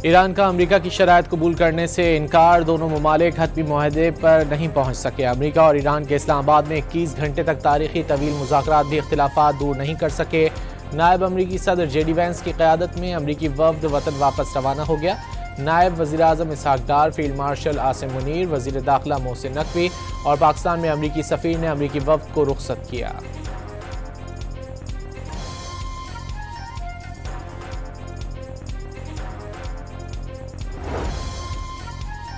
ایران کا امریکہ کی شرائط قبول کرنے سے انکار، دونوں ممالک حتمی معاہدے پر نہیں پہنچ سکے۔ امریکہ اور ایران کے اسلام آباد میں 21 گھنٹے تک تاریخی طویل مذاکرات بھی اختلافات دور نہیں کر سکے۔ نائب امریکی صدر جے ڈی وینس کی قیادت میں امریکی وفد وطن واپس روانہ ہو گیا۔ نائب وزیر اعظم اسحاق ڈار، فیلڈ مارشل عاصم منیر، وزیر داخلہ محسن نقوی اور پاکستان میں امریکی سفیر نے امریکی وفد کو رخصت کیا۔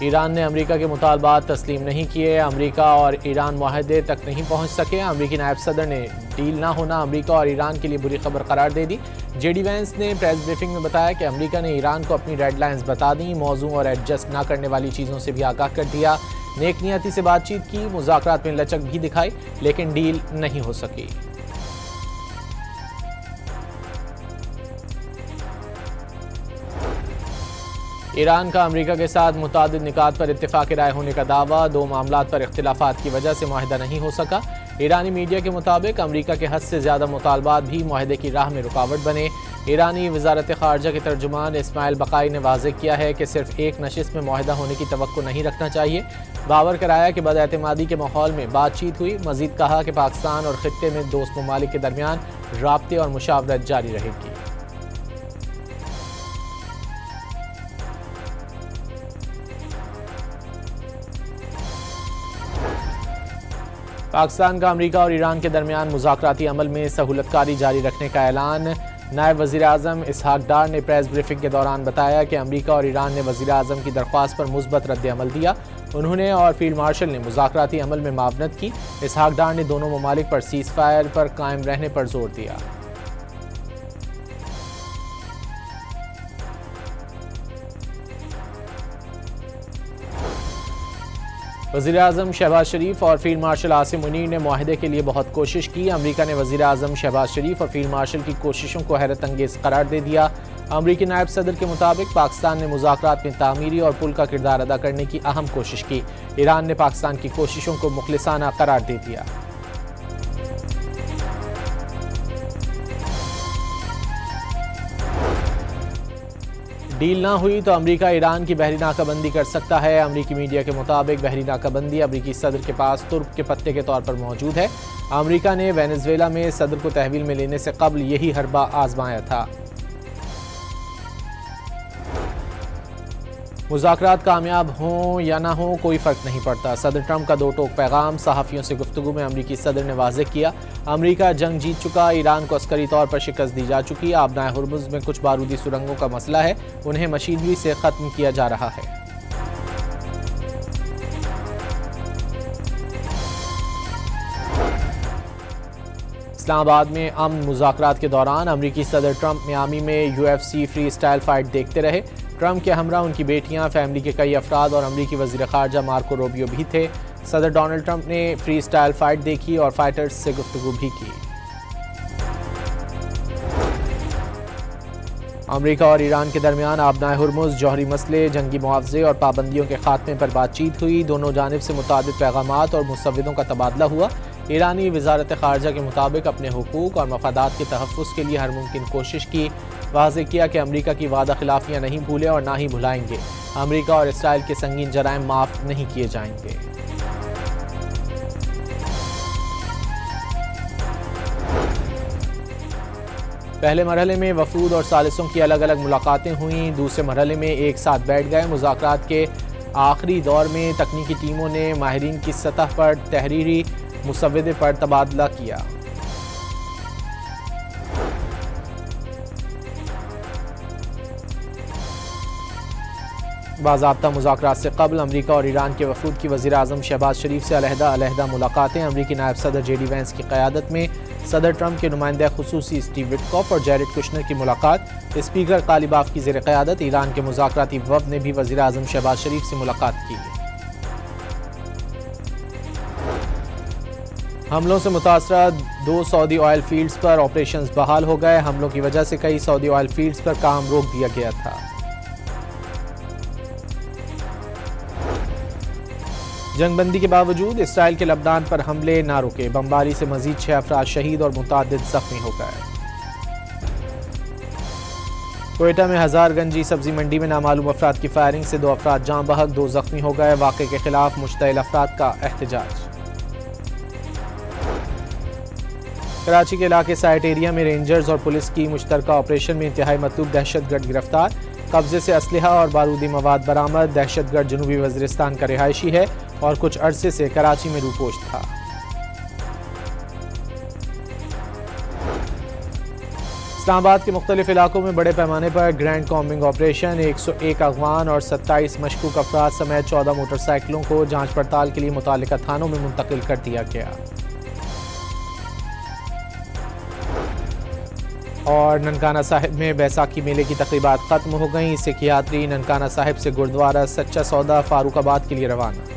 ایران نے امریکہ کے مطالبات تسلیم نہیں کیے۔ امریکہ اور ایران معاہدے تک نہیں پہنچ سکے۔ امریکی نائب صدر نے ڈیل نہ ہونا امریکہ اور ایران کے لیے بری خبر قرار دے دی۔ جے ڈی وینس نے پریس بریفنگ میں بتایا کہ امریکہ نے ایران کو اپنی ریڈ لائنز بتا دیں، موزوں اور ایڈجسٹ نہ کرنے والی چیزوں سے بھی آگاہ کر دیا۔ نیک نیتی سے بات چیت کی، مذاکرات میں لچک بھی دکھائی، لیکن ڈیل نہیں ہو سکی۔ ایران کا امریکہ کے ساتھ متعدد نکات پر اتفاق رائے ہونے کا دعویٰ، دو معاملات پر اختلافات کی وجہ سے معاہدہ نہیں ہو سکا۔ ایرانی میڈیا کے مطابق امریکہ کے حد سے زیادہ مطالبات بھی معاہدے کی راہ میں رکاوٹ بنے۔ ایرانی وزارت خارجہ کے ترجمان اسماعیل بقائی نے واضح کیا ہے کہ صرف ایک نشست میں معاہدہ ہونے کی توقع نہیں رکھنا چاہیے۔ باور کرایا کہ بد اعتمادی کے ماحول میں بات چیت ہوئی۔ مزید کہا کہ پاکستان اور خطے میں دوست ممالک کے درمیان رابطے اور مشاورت جاری رہے گی۔ پاکستان کا امریکہ اور ایران کے درمیان مذاکراتی عمل میں سہولت کاری جاری رکھنے کا اعلان۔ نائب وزیر اعظم اسحاق ڈار نے پریس بریفنگ کے دوران بتایا کہ امریکہ اور ایران نے وزیر اعظم کی درخواست پر مثبت رد عمل دیا۔ انہوں نے اور فیلڈ مارشل نے مذاکراتی عمل میں معاونت کی۔ اسحاق ڈار نے دونوں ممالک پر سیز فائر پر قائم رہنے پر زور دیا۔ وزیر اعظم شہباز شریف اور فیلڈ مارشل عاصم منیر نے معاہدے کے لیے بہت کوشش کی۔ امریکہ نے وزیر اعظم شہباز شریف اور فیلڈ مارشل کی کوششوں کو حیرت انگیز قرار دے دیا۔ امریکی نائب صدر کے مطابق پاکستان نے مذاکرات میں تعمیری اور پل کا کردار ادا کرنے کی اہم کوشش کی۔ ایران نے پاکستان کی کوششوں کو مخلصانہ قرار دے دیا۔ ڈیل نہ ہوئی تو امریکہ ایران کی بحری ناکہ بندی کر سکتا ہے۔ امریکی میڈیا کے مطابق بحری ناکہ بندی امریکی صدر کے پاس ترک کے پتے کے طور پر موجود ہے۔ امریکہ نے وینزویلا میں صدر کو تحویل میں لینے سے قبل یہی حربہ آزمایا تھا۔ مذاکرات کامیاب ہوں یا نہ ہوں کوئی فرق نہیں پڑتا۔ صدر ٹرمپ کا دو ٹوک پیغام۔ صحافیوں سے گفتگو میں امریکی صدر نے واضح کیا، امریکہ جنگ جیت چکا، ایران کو عسکری طور پر شکست دی جا چکی، آبنائے ہرمز میں کچھ بارودی سرنگوں کا مسئلہ ہے، انہیں مشینری سے ختم کیا جا رہا ہے۔ اسلام آباد میں امن مذاکرات کے دوران امریکی صدر ٹرمپ میامی میں UFC فری اسٹائل فائٹ دیکھتے رہے۔ ٹرمپ کے ہمراہ ان کی بیٹیاں، فیملی کے کئی افراد اور امریکی وزیر خارجہ مارکو روبیو بھی تھے۔ صدر ڈونلڈ ٹرمپ نے فری اسٹائل فائٹ دیکھی اور فائٹرز سے گفتگو بھی کی۔ امریکہ اور ایران کے درمیان آبنائے ہرمز، جوہری مسئلے، جنگی معاوضے اور پابندیوں کے خاتمے پر بات چیت ہوئی۔ دونوں جانب سے متعدد پیغامات اور مسودوں کا تبادلہ ہوا۔ ایرانی وزارت خارجہ کے مطابق اپنے حقوق اور مفادات کے تحفظ کے لیے ہر ممکن کوشش کی۔ واضح کیا کہ امریکہ کی وعدہ خلافیاں نہیں بھولے اور نہ ہی بھلائیں گے۔ امریکہ اور اسرائیل کے سنگین جرائم معاف نہیں کیے جائیں گے۔ پہلے مرحلے میں وفود اور ثالثوں کی الگ الگ ملاقاتیں ہوئیں۔ دوسرے مرحلے میں ایک ساتھ بیٹھ گئے۔ مذاکرات کے آخری دور میں تکنیکی ٹیموں نے ماہرین کی سطح پر تحریری مسودے پر تبادلہ کیا۔ باضابطہ مذاکرات سے قبل امریکہ اور ایران کے وفود کی وزیر اعظم شہباز شریف سے علیحدہ ملاقاتیں۔ امریکی نائب صدر جے ڈی وینس کی قیادت میں صدر ٹرمپ کے نمائندہ خصوصی اسٹیو وٹکوف اور جیرڈ کشنر کی ملاقات۔ اسپیکر غالباف کی زیر قیادت ایران کے مذاکراتی وفد نے بھی وزیر اعظم شہباز شریف سے ملاقات کی۔ حملوں سے متاثرہ 2 سعودی آئل فیلڈز پر آپریشنز بحال ہو گئے۔ حملوں کی وجہ سے کئی سعودی آئل فیلڈز پر کام روک دیا گیا تھا۔ جنگ بندی کے باوجود اسرائیل کے لبنان پر حملے نہ رکے۔ بمباری سے مزید 6 افراد شہید اور متعدد زخمی ہو گئے۔ کوئٹہ میں ہزار گنجی سبزی منڈی میں نامعلوم افراد کی فائرنگ سے 2 افراد جاں بحق 2 زخمی ہو گئے۔ واقعے کے خلاف مشتعل افراد کا احتجاج۔ کراچی کے علاقے سائٹ ایریا میں رینجرز اور پولیس کی مشترکہ آپریشن میں انتہائی مطلوب دہشت گرد گرفتار، قبضے سے اسلحہ اور بارودی مواد برآمد۔ دہشت گرد جنوبی وزیرستان کا رہائشی ہے اور کچھ عرصے سے کراچی میں روپوش تھا۔ اسلام آباد کے مختلف علاقوں میں بڑے پیمانے پر گرینڈ کامبنگ آپریشن، 101 اغوان اور 27 مشکوک افراد سمیت 14 موٹر سائیکلوں کو جانچ پڑتال کے لیے متعلقہ تھانوں میں منتقل کر دیا گیا۔ اور ننکانہ صاحب میں بیساکھی میلے کی تقریبات ختم ہو گئیں۔ سکھ یاتری ننکانہ صاحب سے گردوارہ سچا سودا فاروق آباد کے لیے روانہ۔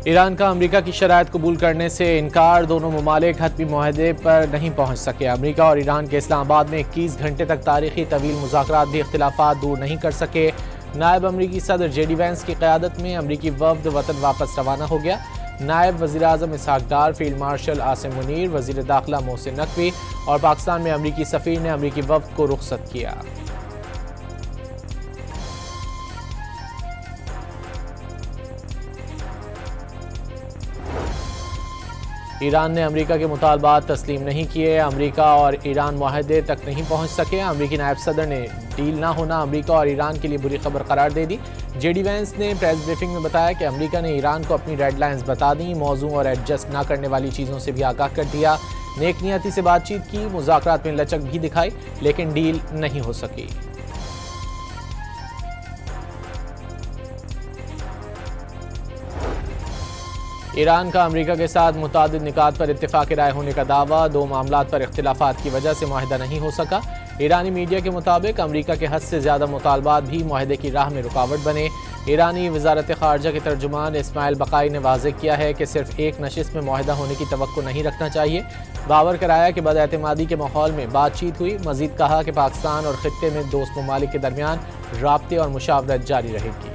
ایران کا امریکہ کی شرائط قبول کرنے سے انکار، دونوں ممالک حتمی معاہدے پر نہیں پہنچ سکے۔ امریکہ اور ایران کے اسلام آباد میں 21 گھنٹے تک تاریخی طویل مذاکرات بھی اختلافات دور نہیں کر سکے۔ نائب امریکی صدر جے ڈی وینس کی قیادت میں امریکی وفد وطن واپس روانہ ہو گیا۔ نائب وزیر اعظم اسحاق ڈار، فیلڈ مارشل عاصم منیر، وزیر داخلہ محسن نقوی اور پاکستان میں امریکی سفیر نے امریکی وفد کو رخصت کیا۔ ایران نے امریکہ کے مطالبات تسلیم نہیں کیے، امریکہ اور ایران معاہدے تک نہیں پہنچ سکے۔ امریکی نائب صدر نے ڈیل نہ ہونا امریکہ اور ایران کے لیے بری خبر قرار دے دی۔ جے ڈی وینس نے پریس بریفنگ میں بتایا کہ امریکہ نے ایران کو اپنی ریڈ لائنز بتا دیں، موضوع اور ایڈجسٹ نہ کرنے والی چیزوں سے بھی آگاہ کر دیا۔ نیک نیتی سے بات چیت کی، مذاکرات میں لچک بھی دکھائی، لیکن ڈیل نہیں ہو سکی۔ ایران کا امریکہ کے ساتھ متعدد نکات پر اتفاق رائے ہونے کا دعویٰ، 2 معاملات پر اختلافات کی وجہ سے معاہدہ نہیں ہو سکا۔ ایرانی میڈیا کے مطابق امریکہ کے حد سے زیادہ مطالبات بھی معاہدے کی راہ میں رکاوٹ بنے۔ ایرانی وزارت خارجہ کے ترجمان اسماعیل بقائی نے واضح کیا ہے کہ صرف ایک نشست میں معاہدہ ہونے کی توقع نہیں رکھنا چاہیے۔ باور کرایا کہ بد اعتمادی کے ماحول میں بات چیت ہوئی۔ مزید کہا کہ پاکستان اور خطے میں دوست ممالک کے درمیان رابطے اور مشاورت جاری رہے گی۔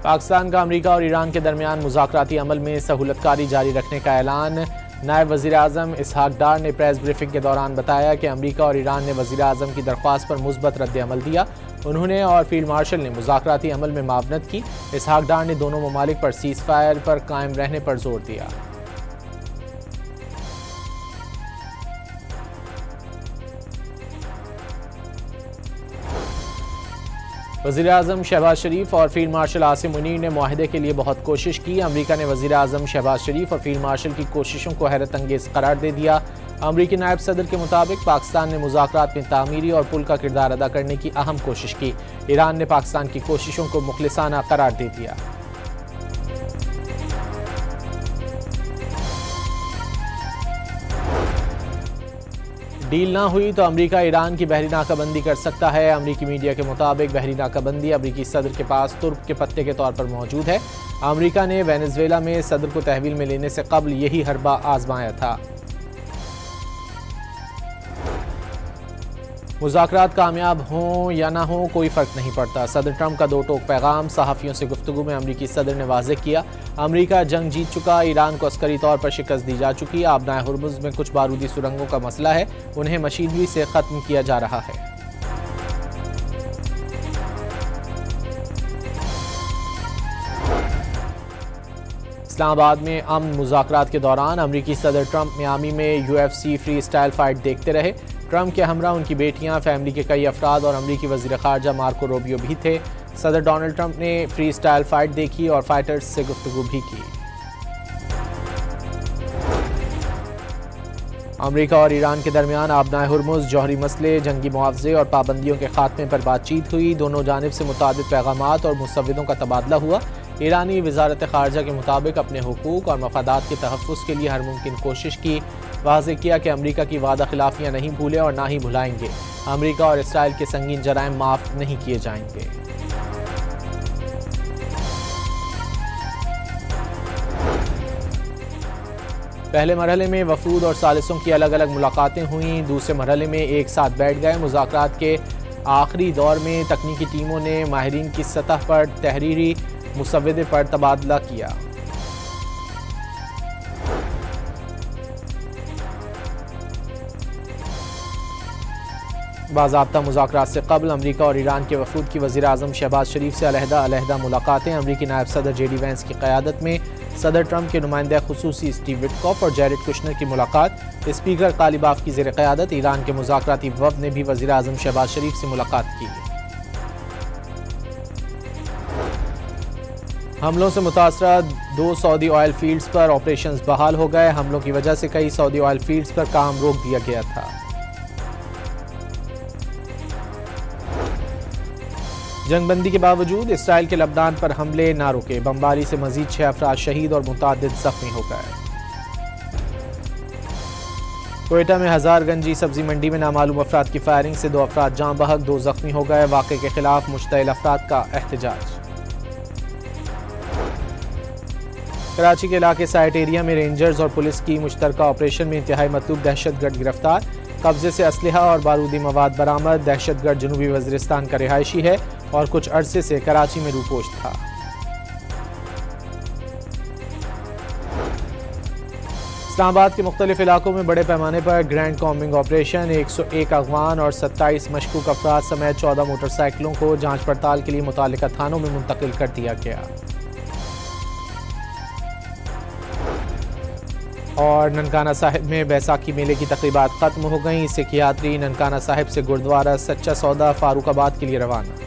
پاکستان کا امریکہ اور ایران کے درمیان مذاکراتی عمل میں سہولت کاری جاری رکھنے کا اعلان۔ نائب وزیر اعظم اسحاق ڈار نے پریس بریفنگ کے دوران بتایا کہ امریکہ اور ایران نے وزیر اعظم کی درخواست پر مثبت رد عمل دیا۔ انہوں نے اور فیلڈ مارشل نے مذاکراتی عمل میں معاونت کی۔ اسحاق ڈار نے دونوں ممالک پر سیز فائر پر قائم رہنے پر زور دیا۔ وزیر اعظم شہباز شریف اور فیلڈ مارشل عاصم منیر نے معاہدے کے لیے بہت کوشش کی۔ امریکہ نے وزیر اعظم شہباز شریف اور فیلڈ مارشل کی کوششوں کو حیرت انگیز قرار دے دیا۔ امریکی نائب صدر کے مطابق پاکستان نے مذاکرات میں تعمیری اور پل کا کردار ادا کرنے کی اہم کوشش کی۔ ایران نے پاکستان کی کوششوں کو مخلصانہ قرار دے دیا۔ ڈیل نہ ہوئی تو امریکہ ایران کی بحری ناکہ بندی کر سکتا ہے۔ امریکی میڈیا کے مطابق بحری ناکہ بندی امریکی صدر کے پاس ترک کے پتے کے طور پر موجود ہے۔ امریکہ نے وینزویلا میں صدر کو تحویل میں لینے سے قبل یہی حربہ آزمایا تھا۔ مذاکرات کامیاب ہوں یا نہ ہوں کوئی فرق نہیں پڑتا۔ صدر ٹرمپ کا 2 ٹوک پیغام صحافیوں سے گفتگو میں امریکی صدر نے واضح کیا، امریکہ جنگ جیت چکا، ایران کو عسکری طور پر شکست دی جا چکی، آبنائے ہرمز میں کچھ بارودی سرنگوں کا مسئلہ ہے، انہیں مشینری سے ختم کیا جا رہا ہے۔ اسلام آباد میں امن مذاکرات کے دوران امریکی صدر ٹرمپ میامی میں UFC فری اسٹائل فائٹ دیکھتے رہے۔ ٹرمپ کے ہمراہ ان کی بیٹیاں، فیملی کے کئی افراد اور امریکی وزیر خارجہ مارکو روبیو بھی تھے۔ صدر ڈونلڈ ٹرمپ نے فری اسٹائل فائٹ دیکھی اور فائٹرز سے گفتگو بھی کی۔ امریکہ اور ایران کے درمیان آبنائے ہرمز، جوہری مسئلے، جنگی معاوضے اور پابندیوں کے خاتمے پر بات چیت ہوئی۔ دونوں جانب سے متعدد پیغامات اور مسودوں کا تبادلہ ہوا۔ ایرانی وزارت خارجہ کے مطابق اپنے حقوق اور مفادات کے تحفظ کے لیے ہر ممکن کوشش کی۔ واضح کیا کہ امریکہ کی وعدہ خلافیاں نہیں بھولے اور نہ ہی بھلائیں گے۔ امریکہ اور اسرائیل کے سنگین جرائم معاف نہیں کیے جائیں گے۔ پہلے مرحلے میں وفود اور ثالثوں کی الگ الگ ملاقاتیں ہوئیں، دوسرے مرحلے میں ایک ساتھ بیٹھ گئے۔ مذاکرات کے آخری دور میں تکنیکی ٹیموں نے ماہرین کی سطح پر تحریری مسودے پر تبادلہ کیا۔ باضابطہ مذاکرات سے قبل امریکہ اور ایران کے وفود کی وزیر اعظم شہباز شریف سے علیحدہ ملاقاتیں۔ امریکی نائب صدر جے ڈی وینس کی قیادت میں صدر ٹرمپ کے نمائندہ خصوصی اسٹیو وٹکوف اور جیرڈ کشنر کی ملاقات۔ اسپیکر غالباف کی زیر قیادت ایران کے مذاکراتی وفد نے بھی وزیر اعظم شہباز شریف سے ملاقات کی۔ حملوں سے متاثرہ 2 سعودی آئل فیلڈز پر آپریشنز بحال ہو گئے۔ حملوں کی وجہ سے کئی سعودی آئل فیلڈز پر کام روک دیا گیا تھا۔ جنگ بندی کے باوجود اسرائیل کے لبنان پر حملے نہ رکے۔ بمباری سے مزید 6 افراد شہید اور متعدد زخمی ہو گئے۔ کوئٹہ میں ہزار گنجی سبزی منڈی میں نامعلوم افراد کی فائرنگ سے 2 افراد جاں بحق 2 زخمی ہو گئے۔ واقعے کے خلاف مشتعل افراد کا احتجاج۔ کراچی کے علاقے سائٹ ایریا میں رینجرز اور پولیس کی مشترکہ آپریشن میں انتہائی مطلوب دہشت گرد گرفتار۔ قبضے سے اسلحہ اور بارودی مواد برآمد۔ دہشت گرد جنوبی وزیرستان کا رہائشی ہے اور کچھ عرصے سے کراچی میں روپوش تھا۔ اسلام آباد کے مختلف علاقوں میں بڑے پیمانے پر گرینڈ کامبنگ آپریشن۔ 101 اغواء اور 27 مشکوک افراد سمیت 14 موٹر سائیکلوں کو جانچ پڑتال کے لیے متعلقہ تھانوں میں منتقل کر دیا گیا۔ اور ننکانہ صاحب میں بیساکھی میلے کی تقریبات ختم ہو گئیں۔ سکھ یاتری ننکانہ صاحب سے گردوارہ سچا سودا فاروق آباد کے لیے روانہ۔